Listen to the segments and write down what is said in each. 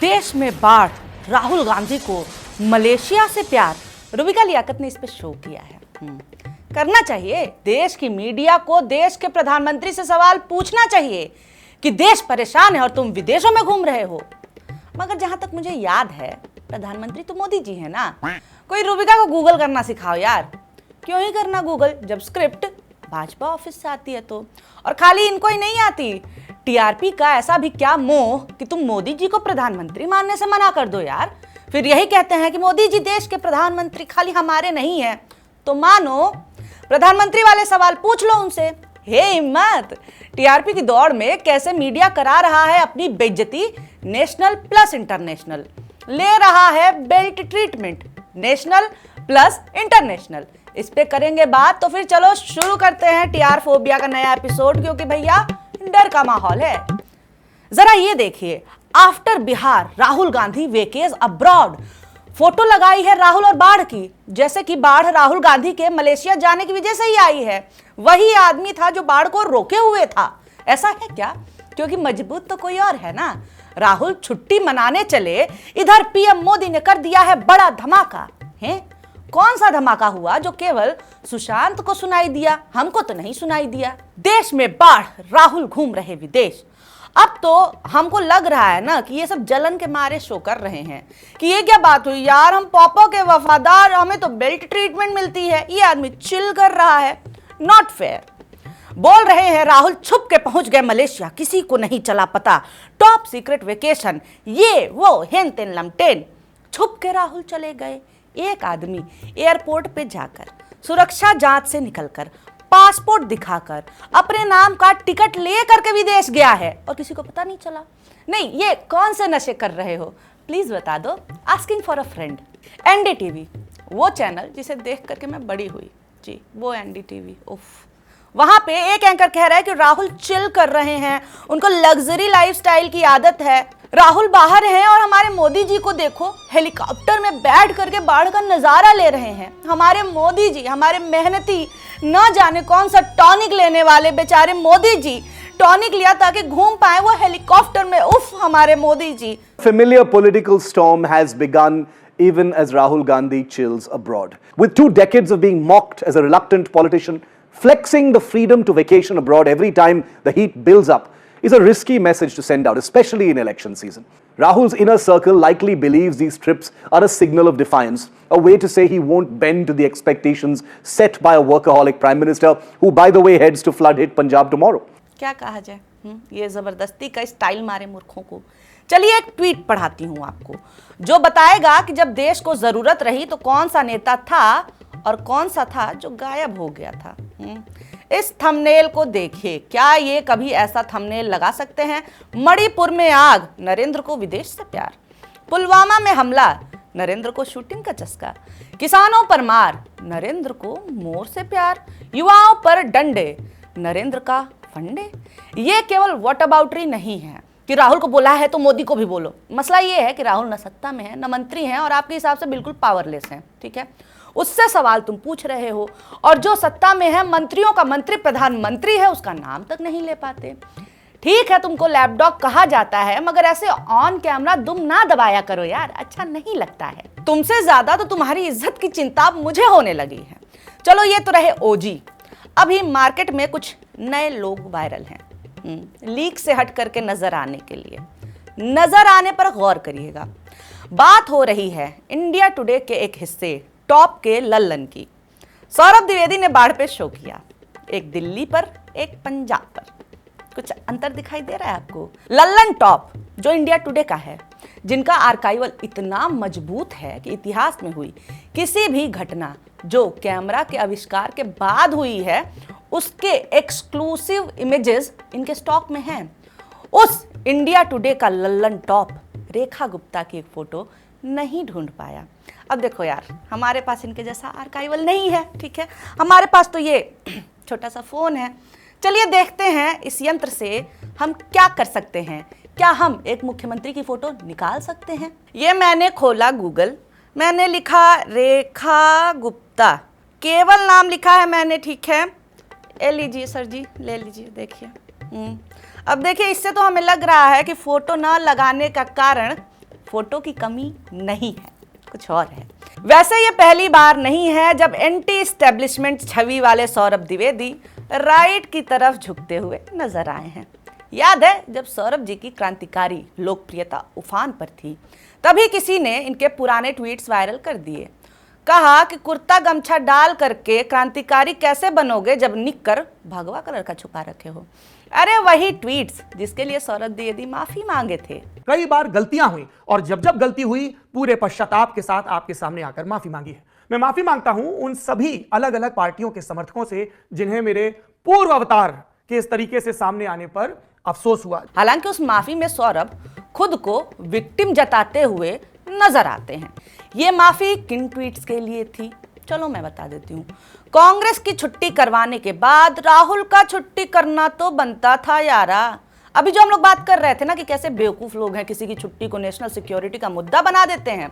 देश में बाढ़, राहुल गांधी को मलेशिया से प्यार, रुबिका लियाकत ने इस पे शो किया है। करना चाहिए, देश की मीडिया को देश के प्रधानमंत्री से सवाल पूछना चाहिए कि देश परेशान है और तुम विदेशों में घूम रहे हो। मगर जहां तक मुझे याद है, प्रधानमंत्री तो मोदी जी है ना। कोई रुबिका को गूगल करना सिखाओ यार। क्यों ही करना गूगल जब स्क्रिप्ट भाजपा ऑफिस से आती है तो। और खाली इनको ही नहीं आती, टीआरपी का ऐसा भी क्या मोह कि तुम मोदी जी को प्रधानमंत्री मानने से मना कर दो यार। फिर यही कहते हैं कि मोदी जी देश के प्रधानमंत्री, खाली हमारे नहीं है। तो मानो प्रधानमंत्री वाले सवाल पूछ लो उनसे। हे हिम्मत, टीआरपी की दौड़ में कैसे मीडिया करा रहा है अपनी बेइज्जती। नेशनल प्लस इंटरनेशनल ले रहा है belt treatment, national plus international. इस पे करेंगे बात, तो फिर चलो शुरू करते हैं टीआर फोबिया का नया एपिसोड, क्योंकि भैया डर का माहौल है। जरा ये देखिए, after Bihar Rahul Gandhi vacays abroad. Photo लगाई है राहुल और बाढ़ की, जैसे कि बाढ़ राहुल गांधी के मलेशिया जाने की वजह से ही आई है। वही आदमी था जो बाढ़ को रोके हुए था। ऐसा है क्या? क्योंकि मजबूत तो कोई और है ना। राहुल छुट्टी मनाने चले, इधर पीएम मोदी ने कर दिया है बड़ा धमाका। है कौन सा धमाका हुआ जो केवल सुशांत को सुनाई दिया, हमको तो नहीं सुनाई दिया। देश में बाढ़, राहुल घूम रहे विदेश। अब तो हमको लग रहा है ना कि ये सब जलन के मारे शो कर रहे हैं कि ये क्या बात हुई यार, हम पॉपो के वफादार, हमें तो बेल्ट ट्रीटमेंट मिलती है, ये आदमी चिल कर रहा है। Not fair. बोल रहे हैं राहुल छुप के पहुंच गए मलेशिया, किसी को नहीं चला पता, टॉप सीक्रेट वेकेशन, ये वो हेन तेन लमटेन। छुप के राहुल चले गए। एक आदमी एयरपोर्ट पे जाकर, सुरक्षा जांच से निकलकर, पासपोर्ट दिखाकर, अपने नाम का टिकट लेकर के विदेश गया है और किसी को पता नहीं चला। नहीं, ये कौन से नशे कर रहे हो, प्लीज बता दो। Asking for a friend. NDTV, वो चैनल जिसे देख करके मैं बड़ी हुई जी, वो एनडीटीवी। उफ, वहां पे एक एंकर कह रहा है कि राहुल चिल कर रहे हैं, उनको लग्जरी लाइफस्टाइल की आदत है। राहुल बाहर हैं और हमारे मोदी जी को देखो, हेलीकॉप्टर में बैठ करके बाढ़ का नजारा ले रहे हैं। हमारे मोदी जी, हमारे मेहनती, न जाने कौन सा टॉनिक लेने वाले बेचारे मोदी जी, टॉनिक लिया ताकि घूम पाए वो हेलीकॉप्टर में। उफ, हमारे Modi ji. Familiar political storm has begun even as Rahul Gandhi chills abroad. With 2 decades of being mocked as a reluctant politician, flexing the freedom to vacation abroad every time the heat builds up is a risky message to send out, especially in election season. Rahul's inner circle likely believes these trips are a signal of defiance, a way to say he won't bend to the expectations set by a workaholic prime minister who, by the way, heads to flood-hit Punjab tomorrow. क्या कहा जाए, ये जबरदस्ती का style मारे मूर्खों को। चलिए एक ट्वीट पढ़ाती हूँ आपको, जो बताएगा कि जब देश को जरूरत रही तो कौन सा नेता था और कौन सा था जो गायब हो गया था। इस थंबनेल को देखिए, क्या ये कभी ऐसा थंबनेल लगा सकते हैं? मणिपुर में आग, नरेंद्र को विदेश से प्यार। पुलवामा में हमला, नरेंद्र को शूटिंग का चस्का। किसानों पर मार, नरेंद्र को मोर से प्यार। युवाओं पर डंडे, नरेंद्र का फंडे। ये केवल व्हाट अबाउटरी नहीं है कि राहुल को बोला है तो मोदी को भी बोलो। मसला ये है कि राहुल न सत्ता में है, न मंत्री हैं और आपके हिसाब से बिल्कुल पावरलेस हैं। ठीक है, उससे सवाल तुम पूछ रहे हो, और जो सत्ता में है, मंत्रियों का मंत्री प्रधानमंत्री है, उसका नाम तक नहीं ले पाते। ठीक है, तुमको लैपडॉग कहा जाता है, मगर ऐसे ऑन कैमरा दुम ना दबाया करो यार, अच्छा नहीं लगता है। तुमसे ज्यादा तो तुम्हारी इज्जत की चिंता मुझे होने लगी है। चलो ये तो रहे ओजी। अभी मार्केट में कुछ नए लोग वायरल हैं, लीक से हट करके नजर आने के लिए। नजर आने पर गौर करिएगा। बात हो रही है इंडिया टुडे के एक हिस्से, टॉप के लल्लन की। सौरभ द्विवेदी ने बाढ़ पे शो किया, एक दिल्ली पर, एक पंजाब पर। कुछ अंतर दिखाई दे रहा है आपको? लल्लन टॉप, जो इंडिया टुडे का है, जिनका आर्काइवल इतना मजबूत है कि इतिहास में हुई किसी भी घटना जो कैमरा के आविष्कार के बाद हुई है, उसके एक्सक्लूसिव इमेजेस इनके स्टॉक में हैं। उस इंडिया टुडे का लल्लन टॉप रेखा गुप्ता की एक फोटो नहीं ढूंढ पाया। अब देखो यार, हमारे पास इनके जैसा आर्काइवल नहीं है, ठीक है, हमारे पास तो ये छोटा सा फोन है। चलिए देखते हैं इस यंत्र से हम क्या कर सकते हैं। क्या हम एक मुख्यमंत्री की फोटो निकाल सकते हैं? ये मैंने खोला गूगल, मैंने लिखा रेखा गुप्ता, केवल नाम लिखा है मैंने, ठीक है। ले लीजिए सर जी, ले लीजिए, देखिए। अब देखिए, इससे तो हमें लग रहा है कि फोटो ना लगाने का कारण फोटो की कमी नहीं है, कुछ और है। वैसे ये पहली बार नहीं है जब एंटी एस्टेब्लिशमेंट छवि वाले सौरभ द्विवेदी राइट की तरफ झुकते हुए नजर आए हैं। याद है जब सौरभ जी की क्रांतिकारी लोकप्रियता उफान पर थी, तभी किसी ने इनके पुराने ट्वीट्स वायरल कर दिए। कहा कि कुर्ता गमछा डाल करके क्रांतिकारी कैसे बनोगे जब निक्कर भगवा कलर का छुपा रखे हो। अरे वही ट्वीट्स जिसके लिए सौरभ द्विवेदी माफी मांगे थे। कई बार गलतियां हुई और जब जब गलती हुई पूरे पश्चाताप के साथ आपके सामने आकर माफी मांगी है। मैं माफी मांगता हूं उन सभी अलग अलग पार्टियों के समर्थकों से जिन्हें मेरे पूर्व अवतार के इस तरीके से सामने आने पर अफसोस हुआ। हालांकि उस माफी में सौरभ खुद को विक्टिम जताते हुए नजर आते हैं। ये माफी किन ट्वीट्स के लिए थी, चलो मैं बता देती हूँ। कांग्रेस की छुट्टी करवाने के बाद राहुल का छुट्टी करना तो बनता था यारा। अभी जो हम लोग बात कर रहे थे ना कि कैसे बेवकूफ लोग हैं, किसी की छुट्टी को नेशनल सिक्योरिटी का मुद्दा बना देते हैं,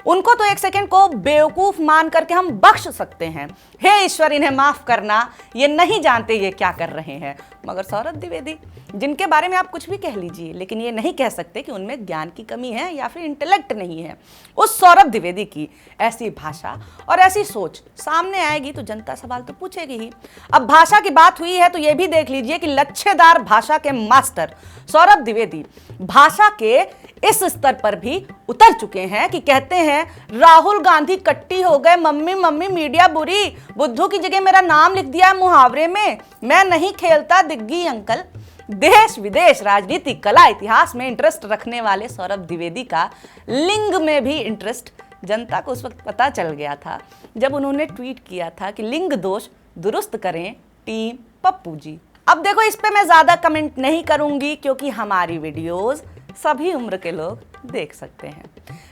उनको तो एक सेकंड को बेवकूफ मान करके हम बख्श सकते हैं। हे ईश्वर इन्हें माफ करना, ये नहीं जानते ये क्या कर रहे हैं। मगर सौरभ द्विवेदी, जिनके बारे में आप कुछ भी कह लीजिए, लेकिन ये नहीं कह सकते कि उनमें ज्ञान की कमी है या फिर इंटेलेक्ट नहीं है। उस सौरभ द्विवेदी की ऐसी भाषा और ऐसी सोच सामने आएगी तो जनता सवाल तो पूछेगी ही। अब भाषा की बात हुई है तो ये भी देख लीजिए कि लच्छेदार भाषा के मास्टर सौरभ द्विवेदी भाषा के इस स्तर पर भी उतर चुके हैं कि कहते हैं राहुल गांधी कट्टी हो गए, मम्मी मम्मी मीडिया बुरी, बुद्धू की जगह मेरा नाम लिख दिया है मुहावरे में, मैं नहीं खेलता दिग्गी अंकल। देश विदेश राजनीति कला इतिहास में इंटरेस्ट रखने वाले सौरभ द्विवेदी का लिंग में भी इंटरेस्ट जनता को उस वक्त पता चल गया था जब उन्होंने ट्वीट किया था कि लिंग दोष दुरुस्त करें टीम पप्पू जी। अब देखो इस पे मैं ज्यादा कमेंट नहीं करूंगी क्योंकि हमारी वीडियोस सभी उम्र के लोग देख सकते हैं।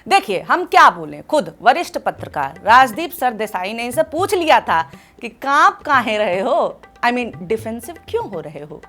देखिए हम क्या बोलें, खुद वरिष्ठ पत्रकार राजदीप सरदेसाई ने इनसे पूछ लिया था कि कांप काहे रहे हो, आई मीन डिफेंसिव क्यों हो रहे हो।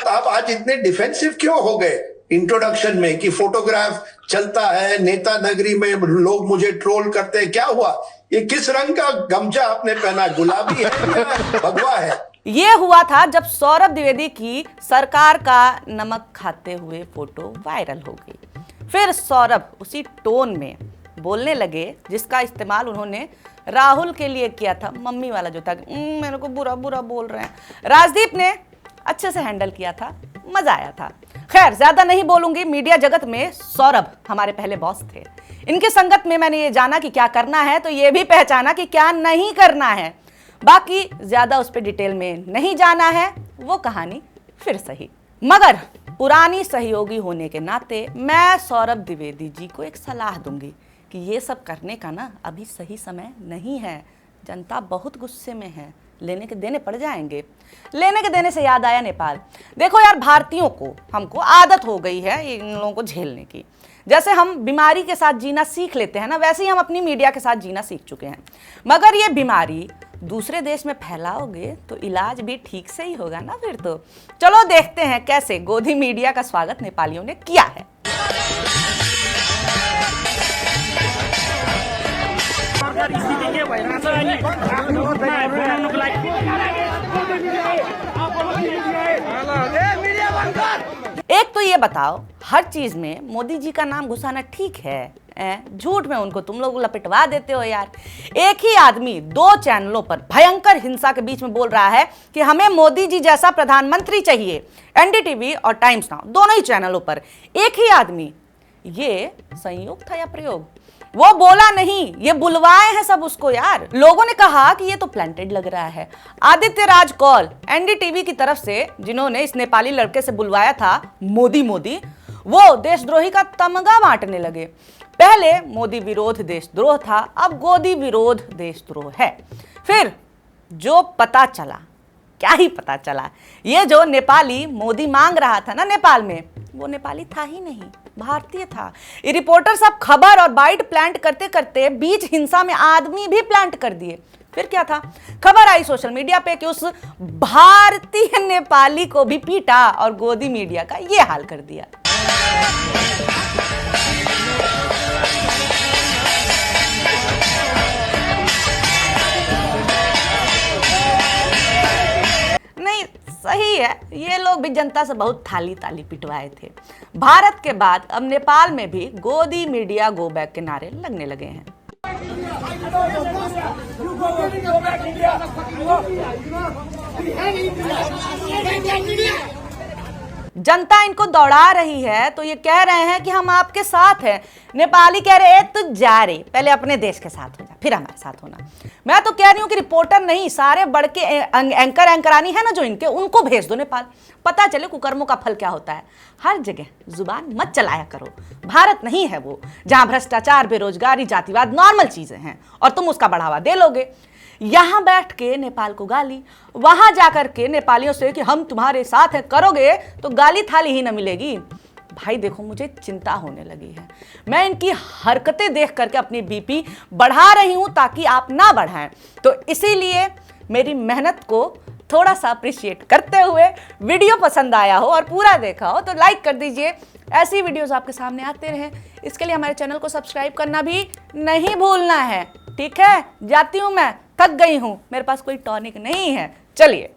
आप आज इतने डिफेंसिव क्यों हो गए इंट्रोडक्शन में कि फोटोग्राफ चलता है, नेता नगरी में लोग मुझे ट्रोल करते हैं, क्या हुआ? ये किस रंग का गमछा आपने पहना, गुलाबी है या भगवा है? ये हुआ था जब सौरभ द्विवेदी की सरकार का नमक खाते हुए फोटो वायरल हो गई। फिर सौरभ उसी टोन में बोलने लगे जिसका इस्तेमाल उन्होंने राहुल के लिए किया था, मम्मी वाला जो था, मेरे को बुरा बुरा बोल रहे हैं। राजदीप ने अच्छे से हैंडल किया था, मजा आया था। खैर ज्यादा नहीं बोलूंगी, मीडिया जगत में सौरभ हमारे पहले बॉस थे। इनके संगत में मैंने ये जाना कि क्या करना है तो ये भी पहचाना कि क्या नहीं करना है। बाकी ज्यादा उस पर डिटेल में नहीं जाना है, वो कहानी फिर सही। मगर पुरानी सहयोगी होने के नाते मैं सौरभ द्विवेदी जी को एक सलाह दूंगी कि ये सब करने का ना अभी सही समय नहीं है। जनता बहुत गुस्से में है, लेने के देने पड़ जाएंगे। लेने के देने से याद आया नेपाल। देखो यार, भारतीयों को हमको आदत हो गई है इन लोगों को झेलने की। जैसे हम बीमारी के साथ जीना सीख लेते हैं ना, वैसे ही हम अपनी मीडिया के साथ जीना सीख चुके हैं। मगर ये बीमारी दूसरे देश में फैलाओगे तो इलाज भी ठीक से ही होगा ना फिर तो। चलो देखते हैं कैसे गोदी मीडिया का स्वागत नेपालियों ने किया है। एक तो ये बताओ, हर चीज में मोदी जी का नाम घुसाना ठीक है? झूठ में उनको तुम लोग लपेटवा देते हो यार। एक ही आदमी दो चैनलों पर भयंकर हिंसा के बीच में बोल रहा है कि हमें मोदी जी जैसा प्रधानमंत्री चाहिए। एनडीटीवी और टाइम्स नाउ दोनों ही चैनलों पर एक ही आदमी। ये संयोग था या प्रयोग? वो बोला नहीं, ये बुलवाए हैं सब उसको यार। लोगों ने कहा कि ये तो प्लांटेड लग रहा है। आदित्य राज कौल एनडीटीवी की तरफ से जिन्होंने इस नेपाली लड़के से बुलवाया था मोदी मोदी, वो देशद्रोही का तमगा बांटने लगे। पहले मोदी विरोध देशद्रोह था, अब गोदी विरोध देशद्रोह है। फिर जो पता चला, क्या ही पता चला, ये जो नेपाली मोदी मांग रहा था ना नेपाल में, वो नेपाली था ही नहीं, भारतीय था। ये रिपोर्टर सब खबर और बाइट प्लांट करते करते बीच हिंसा में आदमी भी प्लांट कर दिए। फिर क्या था, खबर आई सोशल मीडिया पे कि उस भारतीय नेपाली को भी पीटा और गोदी मीडिया का ये हाल कर दिया। नहीं, सही है, ये लोग भी जनता से बहुत थाली ताली पिटवाए थे। भारत के बाद अब नेपाल में भी गोदी मीडिया गो बैक के नारे लगने लगे हैं। जनता इनको दौड़ा रही है तो ये कह रहे हैं कि हम आपके साथ हैं। नेपाली कह रहे हैं तो जा रे, पहले अपने देश के साथ हो जा फिर हमारे साथ होना। मैं तो कह रही हूं कि रिपोर्टर नहीं, सारे बड़ के एंकरानी है ना जो इनके, उनको भेज दो नेपाल, पता चले कुकर्मों का फल क्या होता है। हर जगह जुबान मत चलाया करो। भारत नहीं है वो जहां भ्रष्टाचार, बेरोजगारी, जातिवाद नॉर्मल चीजें हैं और तुम उसका बढ़ावा दे लोगे। यहां बैठ के नेपाल को गाली, वहां जाकर के नेपालियों से कि हम तुम्हारे साथ हैं करोगे तो गाली थाली ही न मिलेगी। भाई देखो, मुझे चिंता होने लगी है। मैं इनकी हरकतें देख करके अपनी बीपी बढ़ा रही हूं ताकि आप ना बढ़ाएं। तो इसीलिए मेरी मेहनत को थोड़ा सा अप्रिशिएट करते हुए, वीडियो पसंद आया हो और पूरा देखा हो तो लाइक कर दीजिए। ऐसी वीडियोस आपके सामने आते रहें, इसके लिए हमारे चैनल को सब्सक्राइब करना भी नहीं भूलना है। ठीक है, जाती हूं मैं, थक गई हूं, मेरे पास कोई टॉनिक नहीं है। चलिए।